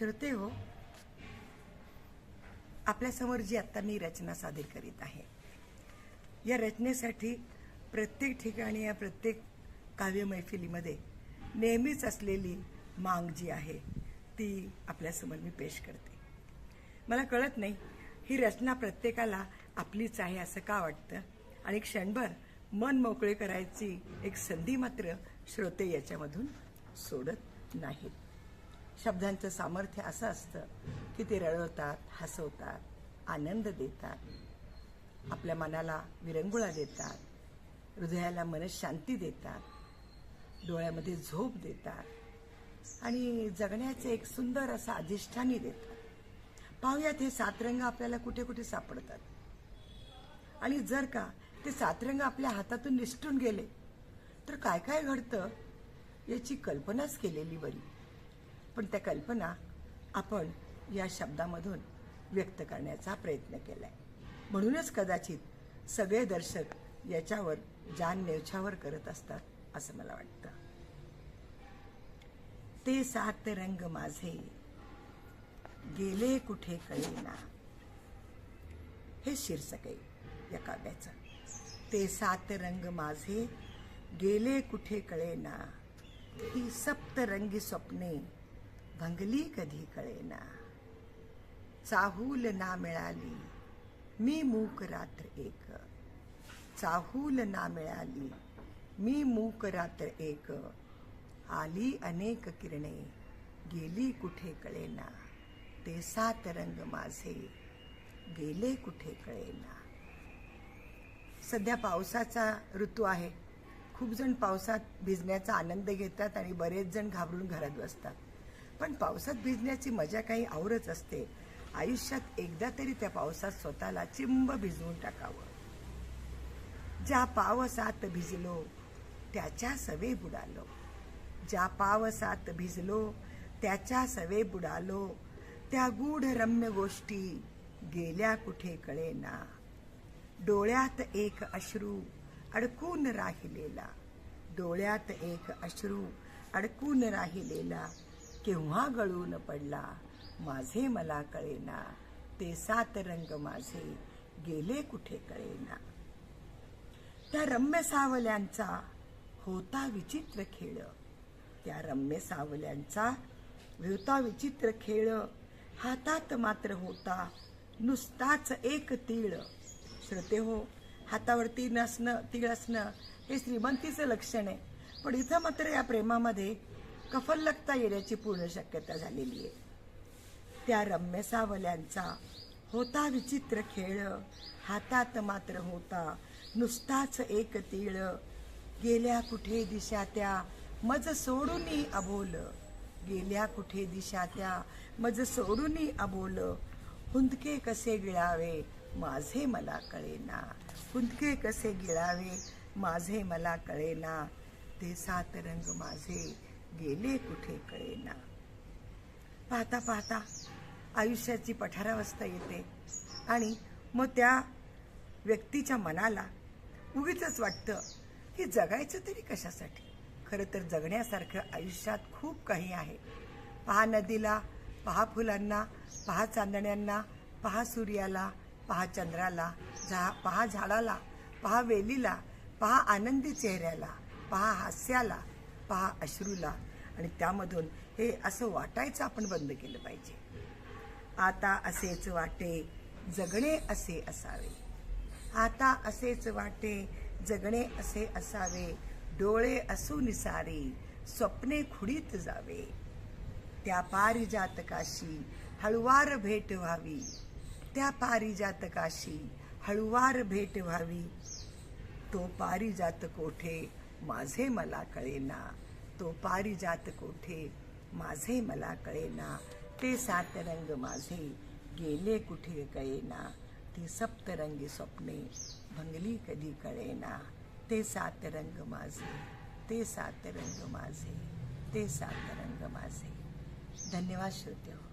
श्रोते हो, आपल्यासमोर जी आत्ता मी रचना सादर करीत आहे, या रचनेसाठी प्रत्येक ठिकाणी या प्रत्येक काव्य मैफिलीमध्ये नेहमीच असलेली मांग जी आहे ती आपल्यासमोर मी पेश करते. मला कळत नाही ही रचना प्रत्येकाला आपलीच आहे असं का वाटतं, आणि क्षणभर मन मोकळे करायची एक संधी मात्र श्रोते याच्यामधून सोडत नाहीत. शब्दांचं सामर्थ्य असं असतं की ते रडवतात, हसवतात, आनंद देतात, आपल्या मनाला विरंगुळा देतात, हृदयाला मनशांती देतात, डोळ्यामध्ये झोप देतात आणि जगण्याचे एक सुंदर असा अधिष्ठानी देतात. पाहूयात हे 7 रंग आपल्याला कुठे कुठे सापडतात, आणि जर का ते 7 रंग आपल्या हातातून निसटून गेले तर काय काय घडतं याची कल्पनाच केलेली बरी. पण त्या कल्पना आपण या शब्दामधून व्यक्त करण्याचा प्रयत्न केलाय. म्हणूनच कदाचित सगळे दर्शक याच्यावर जान न्यौछावर करत असतात असं मला वाटतं. ते 7 रंग माझे गेले कुठे कळेना, हे शीर्षक आहे या काव्याचं. ते 7 रंग माझे गेले कुठे कळेना, ही सप्तरंगी स्वप्ने भंगली कधी कळेना. चाहूल ना मिळाली मी मूक रात्र एक, चाहूल ना मिळाली मी मूक रात्र एक, आली अनेक किरणे गेली कुठे कळेना. ते 7 रंग माझे गेले कुठे कळेना. सध्या पावसाचा ऋतू आहे. खूप जण पावसात भिजण्याचा आनंद घेतात आणि बरेच जण घाबरून घरात बसतात. पण पावसात भिजण्याची मजा काही औरच असते. आयुष्यात एकदा तरी त्या पावसात स्वतःला चिंब भिजवून टाकावं. ज्या पावसात भिजलो त्याच्या सवे बुडालो, ज्या पावसात भिजलो त्याच्या सवे बुडालो, त्या गूढ रम्य गोष्टी गेल्या कुठे कळेना. डोळ्यात एक अश्रू अडकून राहिलेला, डोळ्यात एक अश्रू अडकून राहिलेला, केव्हा गळून पडला माझे मला कळेना. ते 7 रंग माझे गेले कुठे कळेना. त्या रम्य सावल्यांचा होता विचित्र खेळ, त्या रम्य सावल्यांचा होता विचित्र खेळ, हातात मात्र होता नुसताच एक तीळ. श्रोते हो, हातावरती तीळ असणं हे श्रीमंतीचं लक्षण आहे. पण इथं मात्र या प्रेमामध्ये कफल्लकता येण्याची पूर्ण शक्यता झालेली आहे. त्या रम्य सावल्यांचा होता विचित्र खेळ, हातात मात्र होता नुसताच एक तीळ, गेल्या कुठे दिशा त्या मज सोडूनी अबोल, गेल्या कुठे दिशा त्या मज सोडूनी अबोल, हुंदके कसे गिळावे माझे मला कळेना, हुंदके कसे गिळावे माझे मला कळेना. ते 7 रंग माझे गेले कुठे कळेना. पाहता पाहता आयुष्याची पठारावस्था येते आणि मग त्या व्यक्तीच्या मनाला उगीचच वाटतं की जगायचं तरी कशासाठी. खरं तर जगण्यासारखं आयुष्यात खूप काही आहे. पहा नदीला, पहा फुलांना, पहा चांदण्यांना, पहा सूर्याला, पहा चंद्राला, पहा झाडाला, पहा वेलीला, पहा आनंदी चेहऱ्याला, पहा हास्याला, पहा अश्रूला, आणि त्यामधून हे असं वाटायचं आपण बंद केलं पाहिजे. आता असेच वाटे जगणे असे असावे, आता असेच वाटे जगणे असे असावे, डोळे असू निसारे स्वप्ने खुडीत जावे. त्या पारिजातकाशी हळुवार भेट व्हावी, त्या पारिजातकाशी हळुवार भेट व्हावी, तो पारिजात कोठे माझे मला कळेना, तो पारिजात कोठे माझे मला कळेना. ते 7 रंग माझे गेले कुठे कळेना, ती सप्तरंगी स्वप्ने भंगली कधी कळेना. ते 7 रंग माझे, ते 7 रंग माझे, ते 7 रंग माझे. धन्यवाद श्रोते हो.